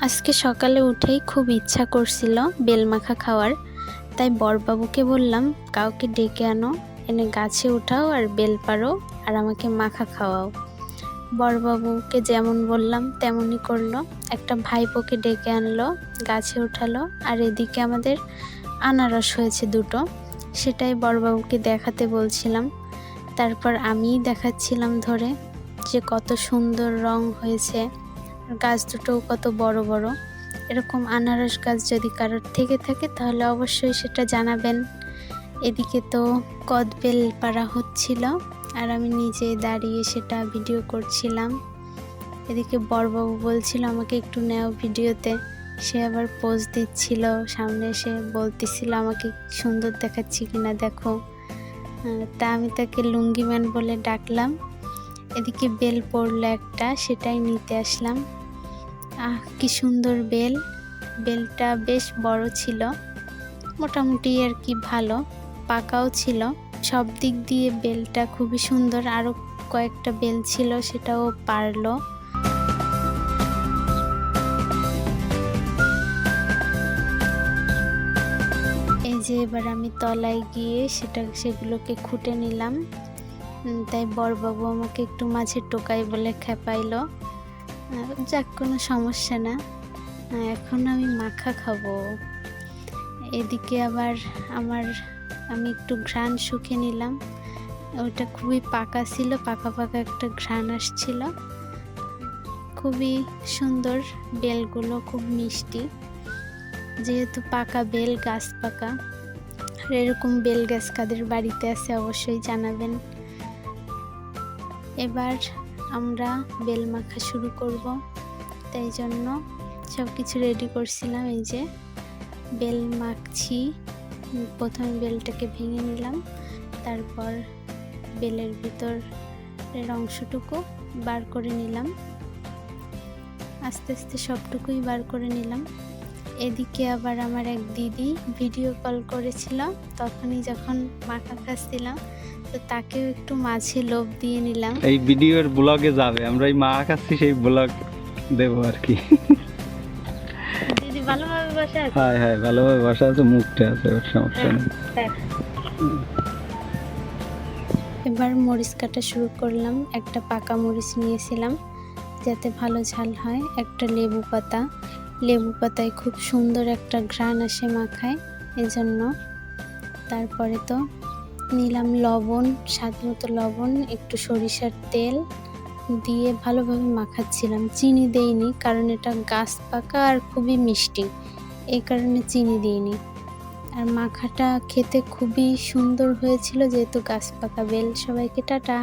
আজকে সকালে উঠেই খুব ইচ্ছা করছিল বেল মাখা খাওয়ার, তাই বড়বাবুকে বললাম কাউকে ডেকে আনো, এনে গাছে উঠাও আর বেল পাড়ো আর আমাকে মাখা খাওয়াও। বড়বাবুকে যেমন বললাম তেমনই করলো। একটা ভাইপোকে ডেকে আনলো, গাছে উঠালো, আর এদিকে আমাদের আনারস হয়েছে দুটো, সেটাই বড়বাবুকে দেখাতে বলছিলাম। তারপর আমিই দেখাচ্ছিলাম ধরে যে কত সুন্দর রং হয়েছে, গাছ দুটোও কত বড় বড়। এরকম আনারস গাছ যদি কারোর থেকে থাকে তাহলে অবশ্যই সেটা জানাবেন। এদিকে তো কদবেল পাড়া হচ্ছিল আর আমি নিজে দাঁড়িয়ে সেটা ভিডিও করছিলাম। এদিকে বড়বাবু বলছিল আমাকে একটু নেও ভিডিওতে, সে আবার পোজ দিচ্ছিল, সামনে এসে বলতেছিল আমাকে সুন্দর দেখাচ্ছি কিনা দেখো। তা আমি তাকে লুঙ্গিম্যান বলে ডাকলাম। এদিকে বেল পড়লো একটা, সেটাই নিতে আসলাম। কি সুন্দর বেল! বেলটা বেশ বড় ছিল, মোটামুটি আর কি ভালো, পাকাও ছিল। সব দিক দিয়ে বেলটা খুবই সুন্দর। আরও কয়েকটা বেল ছিল, সেটাও পারলো। এই যে এবার আমি তলায় গিয়ে সেগুলোকে খুঁটে নিলাম। তাই বড়বাবু আমাকে একটু মাঝে টোকাই বলে খেপাইলো। যাক, কোনো সমস্যা না, এখন আমি মাখা খাবো। এদিকে আবার আমি একটু ঘ্রাণ শুকে নিলাম, ওটা খুবই পাকা ছিল, পাকা পাকা একটা ঘ্রাণ আসছিল। খুবই সুন্দর, বেলগুলো খুব মিষ্টি, যেহেতু পাকা বেল, গাছ পাকা। আর এরকম বেল গাছ কাদের বাড়িতে আছে অবশ্যই জানাবেন। এবার আমরা বেল মাখা শুরু করব, তাই জন্য সব কিছু রেডি করছিলাম। এই যে বেল মাখছি, প্রথমে বেলটাকে ভেঙে নিলাম, তারপর বেলের ভিতরের অংশটুকু বার করে নিলাম, আস্তে আস্তে সবটুকুই বার করে নিলাম। এদিকে আবার আমার এক দিদি ভিডিও কল করেছিল, তখনই যখন মাখা খাচ্ছিলাম, তো তাকেও একটু মাঝে লোভ দিয়ে নিলাম। এই ভিডিওর ব্লগে যাবে, আমরা এই মাখা খাচ্ছি সেই ব্লগ দেব আর কি। দিদি ভালোভাবে বসে আছে? হ্যাঁ হ্যাঁ, ভালোভাবে বসা আছে, মুখটা আছে, ওর সমস্যা নেই। এবার মরিচ কাটা শুরু করলাম। একটা পাকা মরিচ নিয়েছিলাম যাতে ভালো ঝাল হয়, একটা লেবু পাতায় খুব সুন্দর একটা ঘ্রাণ আসে মাখায়, এজন্য। তারপরে তো নিলাম লবণ, স্বাদ মতো লবণ, একটু সরিষার তেল দিয়ে ভালোভাবে মাখাচ্ছিলাম। চিনি দেইনি, কারণ এটা গাছ পাকা আর খুবই মিষ্টি, এই কারণে চিনি দিইনি। আর মাখাটা খেতে খুবই সুন্দর হয়েছিল, যেহেতু গাছ পাকা বেল। সবাইকে টাটা।